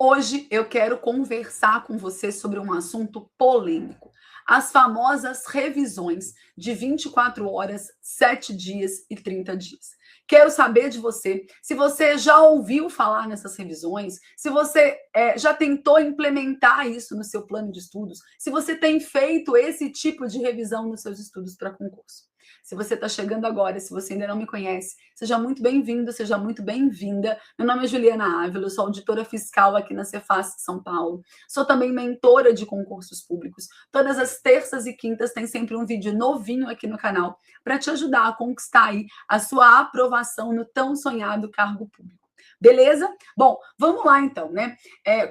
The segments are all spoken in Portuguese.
Hoje eu quero conversar com você sobre um assunto polêmico. As famosas revisões de 24 horas, 7 dias e 30 dias. Quero saber de você se você já ouviu falar nessas revisões, se você já tentou implementar isso no seu plano de estudos, se você tem feito esse tipo de revisão nos seus estudos para concurso. Se você está chegando agora, se você ainda não me conhece, seja muito bem-vindo, seja muito bem-vinda. Meu nome é Juliana Ávila, eu sou auditora fiscal aqui na Cefaz São Paulo. Sou também mentora de concursos públicos. Todas as terças e quintas tem sempre um vídeo novinho aqui no canal para te ajudar a conquistar aí a sua aprovação no tão sonhado cargo público. Beleza? Bom, vamos lá então, né?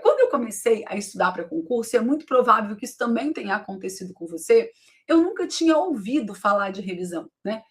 Quando eu comecei a estudar para concurso, é muito provável que isso também tenha acontecido com você, eu nunca tinha ouvido falar de revisão, né?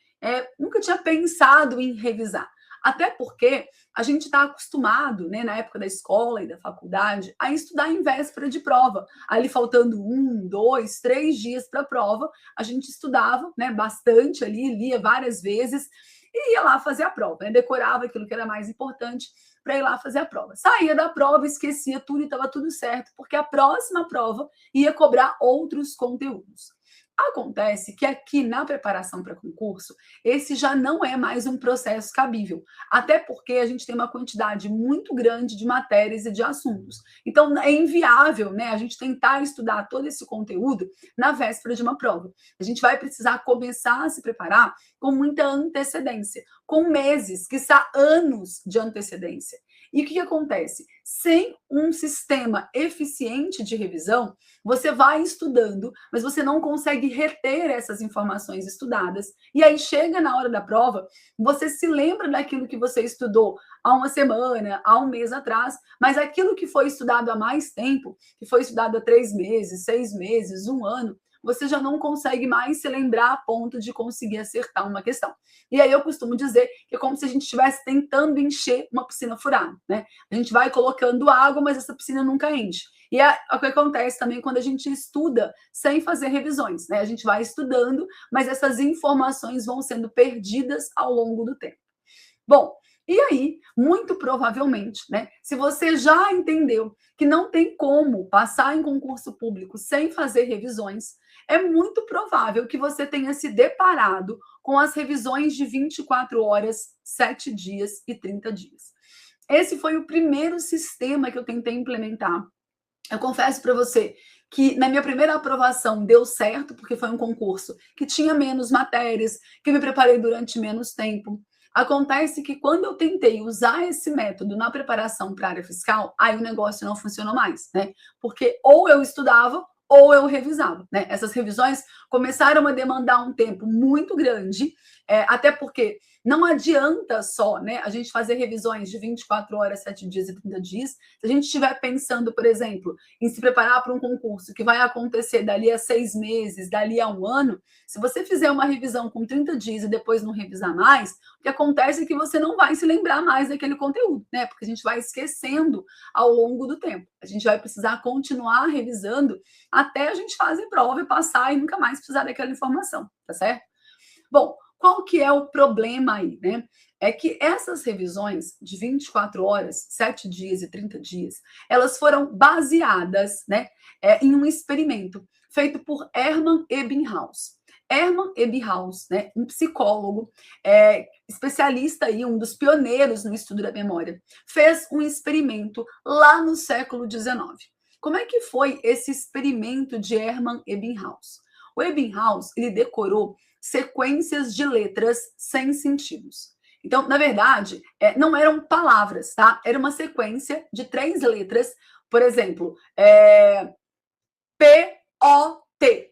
Nunca tinha pensado em revisar. Até porque a gente está acostumado, né, na época da escola e da faculdade, a estudar em véspera de prova. Ali faltando 1, 2, 3 dias para a prova, a gente estudava, né, bastante ali, lia várias vezes e ia lá fazer a prova, né? Decorava aquilo que era mais importante para ir lá fazer a prova. Saía da prova, esquecia tudo e estava tudo certo, porque a próxima prova ia cobrar outros conteúdos. Acontece que aqui na preparação para concurso, esse já não é mais um processo cabível, até porque a gente tem uma quantidade muito grande de matérias e de assuntos. Então, é inviável, né, a gente tentar estudar todo esse conteúdo na véspera de uma prova. A gente vai precisar começar a se preparar com muita antecedência, com meses, quiçá anos de antecedência. E o que acontece? Sem um sistema eficiente de revisão, você vai estudando, mas você não consegue reter essas informações estudadas. E aí chega na hora da prova, você se lembra daquilo que você estudou há uma semana, há um mês atrás, mas aquilo que foi estudado há mais tempo, que foi estudado há 3 meses, 6 meses, 1 ano, você já não consegue mais se lembrar a ponto de conseguir acertar uma questão. E aí eu costumo dizer que é como se a gente estivesse tentando encher uma piscina furada, né? A gente vai colocando água, mas essa piscina nunca enche. E é o que acontece também quando a gente estuda sem fazer revisões, né? A gente vai estudando, mas essas informações vão sendo perdidas ao longo do tempo. Bom, e aí, muito provavelmente, né, se você já entendeu que não tem como passar em concurso público sem fazer revisões, é muito provável que você tenha se deparado com as revisões de 24 horas, 7 dias e 30 dias. Esse foi o primeiro sistema que eu tentei implementar. Eu confesso para você que na minha primeira aprovação deu certo, porque foi um concurso que tinha menos matérias, que eu me preparei durante menos tempo. Acontece que quando eu tentei usar esse método na preparação para a área fiscal, aí o negócio não funcionou mais, né? Porque ou eu estudava ou eu revisava, né? Essas revisões começaram a demandar um tempo muito grande, até porque não adianta só, né, a gente fazer revisões de 24 horas, 7 dias e 30 dias. Se a gente estiver pensando, por exemplo, em se preparar para um concurso que vai acontecer dali a 6 meses, dali a 1 ano, se você fizer uma revisão com 30 dias e depois não revisar mais, o que acontece é que você não vai se lembrar mais daquele conteúdo, né? Porque a gente vai esquecendo ao longo do tempo. A gente vai precisar continuar revisando até a gente fazer prova e passar e nunca mais precisar daquela informação, tá certo? Bom, qual que é o problema aí, né? É que essas revisões de 24 horas, 7 dias e 30 dias, elas foram baseadas, né, em um experimento feito por Hermann Ebbinghaus. Hermann Ebbinghaus, né, um psicólogo, especialista aí, um dos pioneiros no estudo da memória, fez um experimento lá no século XIX. Como é que foi esse experimento de Hermann Ebbinghaus? O Ebbinghaus, ele decorou sequências de letras sem sentidos. Então, na verdade, não eram palavras, tá? Era uma sequência de 3 letras, por exemplo, P-O-T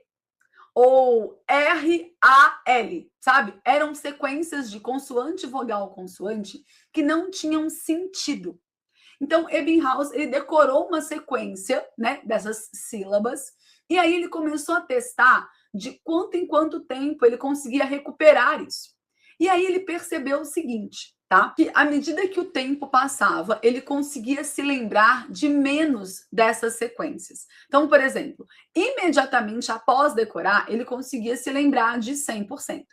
ou R-A-L, sabe? Eram sequências de consoante, vogal, consoante que não tinham sentido. Então, Ebbinghaus, ele decorou uma sequência, né, dessas sílabas, e aí ele começou a testar de quanto em quanto tempo ele conseguia recuperar isso. E aí ele percebeu o seguinte, tá? Que à medida que o tempo passava, ele conseguia se lembrar de menos dessas sequências. Então, por exemplo, imediatamente após decorar, ele conseguia se lembrar de 100%.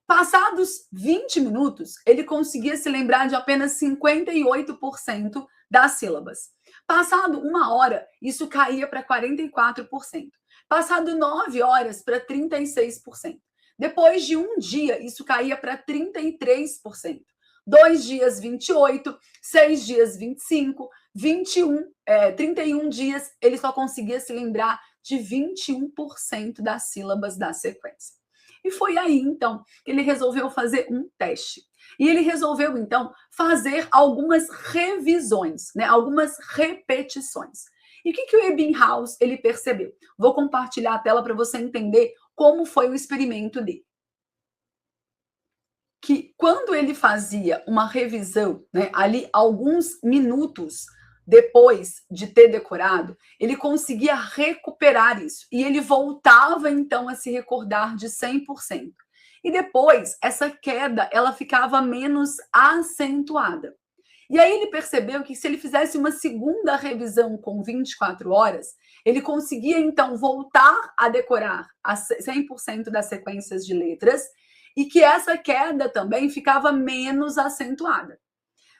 Passados 20 minutos, ele conseguia se lembrar de apenas 58% das sílabas. Passado 1 hora, isso caía para 44%. Passado 9 horas, para 36%. Depois de um dia, isso caía para 33%. 2 dias, 28, 6 dias, 25, 31 dias, ele só conseguia se lembrar de 21% das sílabas da sequência. E foi aí, então, que ele resolveu fazer um teste. E ele resolveu, então, fazer algumas revisões, né? Algumas repetições. E o que o Ebbinghaus ele percebeu? Vou compartilhar a tela para você entender como foi o experimento dele. Que quando ele fazia uma revisão, né, ali alguns minutos depois de ter decorado, ele conseguia recuperar isso. E ele voltava, então, a se recordar de 100%. E depois, essa queda, ela ficava menos acentuada. E aí ele percebeu que se ele fizesse uma segunda revisão com 24 horas, ele conseguia, então, voltar a decorar 100% das sequências de letras e que essa queda também ficava menos acentuada.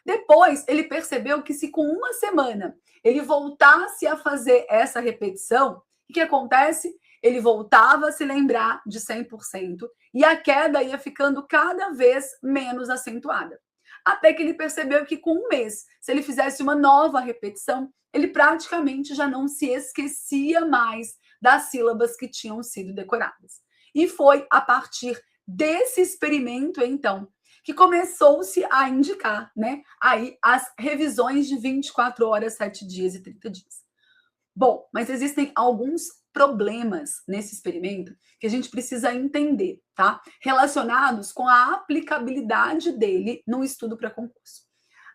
Depois, ele percebeu que se com uma semana ele voltasse a fazer essa repetição, o que acontece? Ele voltava a se lembrar de 100% e a queda ia ficando cada vez menos acentuada. Até que ele percebeu que com um mês, se ele fizesse uma nova repetição, ele praticamente já não se esquecia mais das sílabas que tinham sido decoradas. E foi a partir desse experimento, então, que começou-se a indicar, né, aí as revisões de 24 horas, 7 dias e 30 dias. Bom, mas existem alguns problemas nesse experimento que a gente precisa entender, tá? Relacionados com a aplicabilidade dele no estudo para concurso.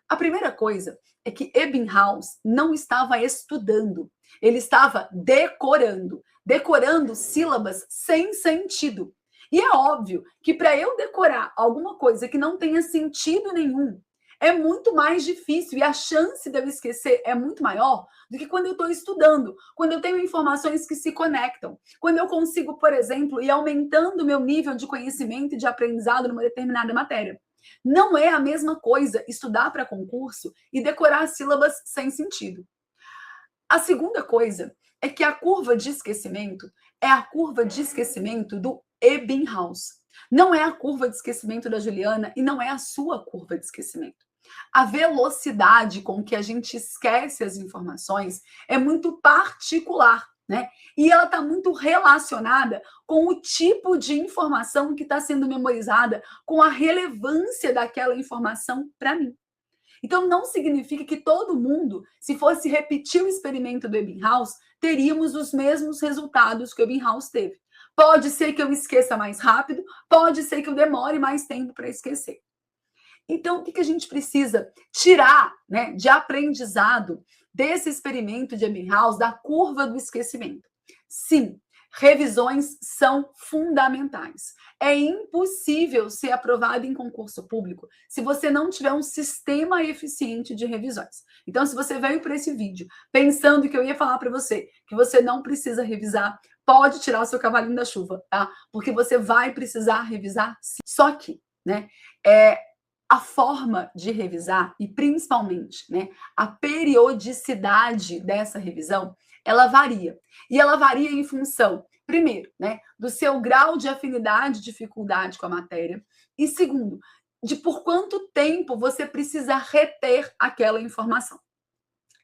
A primeira coisa é que Ebbinghaus não estava estudando, ele estava decorando sílabas sem sentido. E é óbvio que para eu decorar alguma coisa que não tenha sentido nenhum, é muito mais difícil e a chance de eu esquecer é muito maior do que quando eu estou estudando, quando eu tenho informações que se conectam, quando eu consigo, por exemplo, ir aumentando o meu nível de conhecimento e de aprendizado numa determinada matéria. Não é a mesma coisa estudar para concurso e decorar sílabas sem sentido. A segunda coisa é que a curva de esquecimento é a curva de esquecimento do Ebbinghaus. Não é a curva de esquecimento da Juliana e não é a sua curva de esquecimento. A velocidade com que a gente esquece as informações é muito particular, né? E ela está muito relacionada com o tipo de informação que está sendo memorizada, com a relevância daquela informação para mim. Então, não significa que todo mundo, se fosse repetir o experimento do Ebbinghaus, teríamos os mesmos resultados que o Ebbinghaus teve. Pode ser que eu esqueça mais rápido, pode ser que eu demore mais tempo para esquecer. Então, o que a gente precisa tirar, né, de aprendizado desse experimento de Ebbinghaus, da curva do esquecimento? Sim, revisões são fundamentais. É impossível ser aprovado em concurso público se você não tiver um sistema eficiente de revisões. Então, se você veio para esse vídeo pensando que eu ia falar para você que você não precisa revisar, pode tirar o seu cavalinho da chuva, tá? Porque você vai precisar revisar sim. Só que, né, a forma de revisar e principalmente, né, a periodicidade dessa revisão, ela varia. E ela varia em função, primeiro, né, do seu grau de afinidade e dificuldade com a matéria, e segundo, de por quanto tempo você precisa reter aquela informação.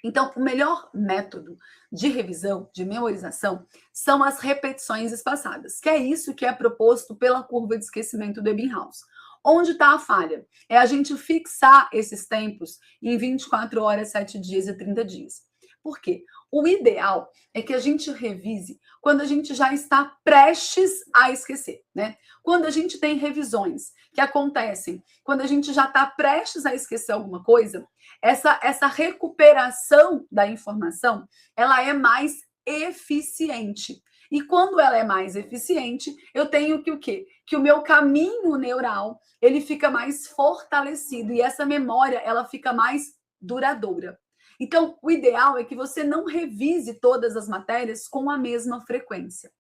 Então, o melhor método de revisão, de memorização, são as repetições espaçadas, que é isso que é proposto pela curva de esquecimento do Ebbinghaus. Onde está a falha? É a gente fixar esses tempos em 24 horas, 7 dias e 30 dias. Por quê? O ideal é que a gente revise quando a gente já está prestes a esquecer, né? Quando a gente tem revisões que acontecem, quando a gente já está prestes a esquecer alguma coisa, essa recuperação da informação, ela é mais eficiente. E quando ela é mais eficiente, eu tenho que o quê? Que o meu caminho neural, ele fica mais fortalecido e essa memória, ela fica mais duradoura. Então, o ideal é que você não revise todas as matérias com a mesma frequência.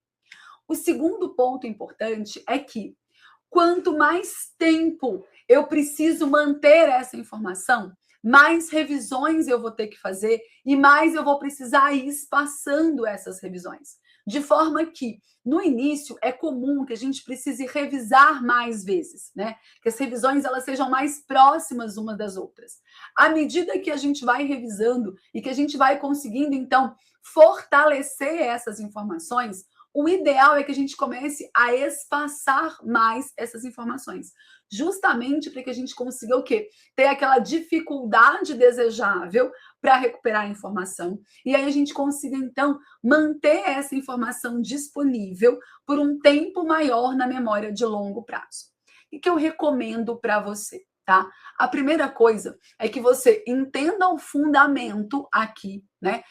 O segundo ponto importante é que quanto mais tempo eu preciso manter essa informação, mais revisões eu vou ter que fazer e mais eu vou precisar ir espaçando essas revisões. De forma que, no início, é comum que a gente precise revisar mais vezes, né? Que as revisões elas sejam mais próximas umas das outras. À medida que a gente vai revisando e que a gente vai conseguindo, então, fortalecer essas informações, o ideal é que a gente comece a espaçar mais essas informações. Justamente para que a gente consiga o quê? Ter aquela dificuldade desejável para recuperar a informação. E aí a gente consiga, então, manter essa informação disponível por um tempo maior na memória de longo prazo. O que eu recomendo para você? Tá? A primeira coisa é que você entenda o fundamento aqui, né,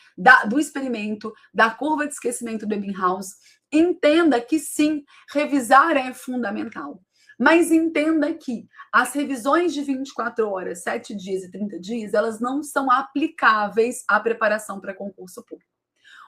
do experimento, da curva de esquecimento do Ebbinghaus. Entenda que sim, revisar é fundamental. Mas entenda que as revisões de 24 horas, 7 dias e 30 dias, elas não são aplicáveis à preparação para concurso público.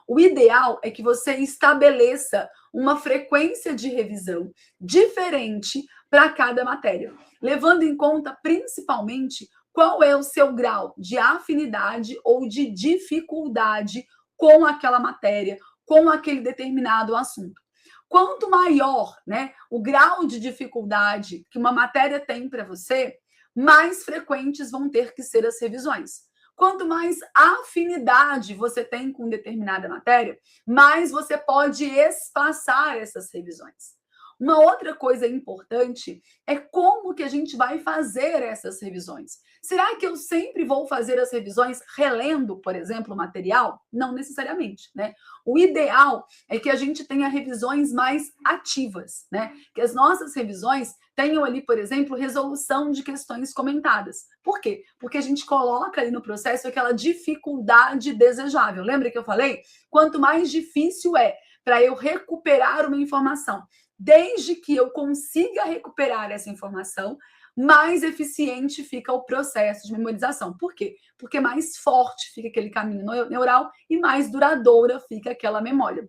O ideal é que você estabeleça uma frequência de revisão diferente para cada matéria, levando em conta principalmente qual é o seu grau de afinidade ou de dificuldade com aquela matéria, com aquele determinado assunto. Quanto maior, né, o grau de dificuldade que uma matéria tem para você, mais frequentes vão ter que ser as revisões. Quanto mais afinidade você tem com determinada matéria, mais você pode espaçar essas revisões. Uma outra coisa importante é como que a gente vai fazer essas revisões. Será que eu sempre vou fazer as revisões relendo, por exemplo, o material? Não necessariamente, né? O ideal é que a gente tenha revisões mais ativas, né? Que as nossas revisões tenham ali, por exemplo, resolução de questões comentadas. Por quê? Porque a gente coloca ali no processo aquela dificuldade desejável. Lembra que eu falei? Quanto mais difícil é para eu recuperar uma informação, desde que eu consiga recuperar essa informação, mais eficiente fica o processo de memorização. Por quê? Porque mais forte fica aquele caminho neural e mais duradoura fica aquela memória.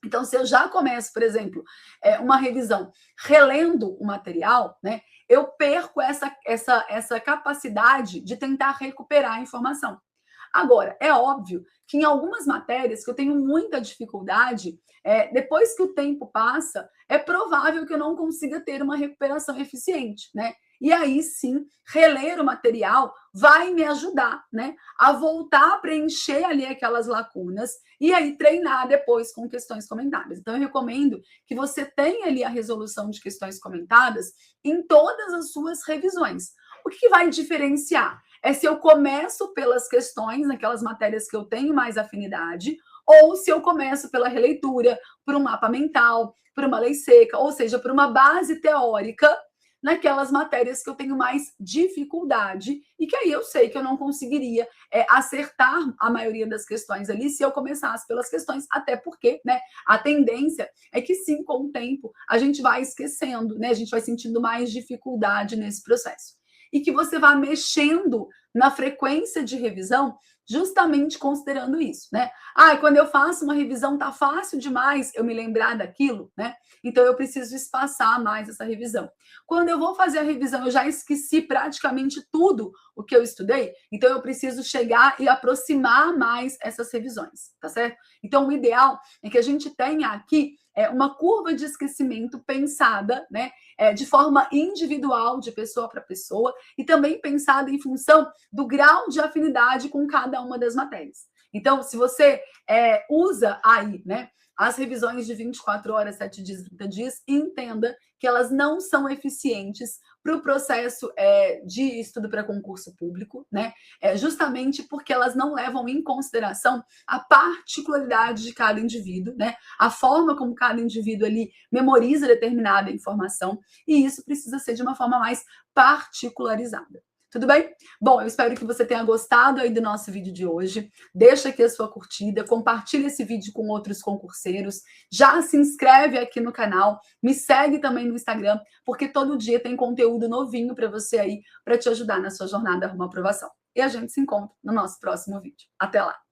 Então, se eu já começo, por exemplo, uma revisão relendo o material, né, eu perco essa capacidade de tentar recuperar a informação. Agora, é óbvio que em algumas matérias que eu tenho muita dificuldade, depois que o tempo passa, é provável que eu não consiga ter uma recuperação eficiente, né? E aí sim, reler o material vai me ajudar, né, a voltar a preencher ali aquelas lacunas e aí treinar depois com questões comentadas. Então, eu recomendo que você tenha ali a resolução de questões comentadas em todas as suas revisões. O que vai diferenciar? É se eu começo pelas questões, naquelas matérias que eu tenho mais afinidade, ou se eu começo pela releitura, por um mapa mental, por uma lei seca, ou seja, por uma base teórica naquelas matérias que eu tenho mais dificuldade e que aí eu sei que eu não conseguiria acertar a maioria das questões ali se eu começasse pelas questões, até porque, né, a tendência é que sim, com o tempo, a gente vai esquecendo, né, a gente vai sentindo mais dificuldade nesse processo. E que você vá mexendo na frequência de revisão justamente considerando isso, né? Quando eu faço uma revisão tá fácil demais eu me lembrar daquilo, né? Então eu preciso espaçar mais essa revisão. Quando eu vou fazer a revisão, eu já esqueci praticamente tudo o que eu estudei, então eu preciso chegar e aproximar mais essas revisões, tá certo? Então o ideal é que a gente tenha aqui uma curva de esquecimento pensada, né, de forma individual, de pessoa para pessoa, e também pensada em função do grau de afinidade com cada uma das matérias. Então, se você usa aí, né, as revisões de 24 horas, 7 dias, 30 dias, entenda que elas não são eficientes para o processo de estudo para concurso público, né? Justamente porque elas não levam em consideração a particularidade de cada indivíduo, né? A forma como cada indivíduo ali memoriza determinada informação, e isso precisa ser de uma forma mais particularizada. Tudo bem? Bom, eu espero que você tenha gostado aí do nosso vídeo de hoje. Deixa aqui a sua curtida, compartilha esse vídeo com outros concurseiros. Já se inscreve aqui no canal, me segue também no Instagram, porque todo dia tem conteúdo novinho para você aí, para te ajudar na sua jornada rumo à aprovação. E a gente se encontra no nosso próximo vídeo. Até lá!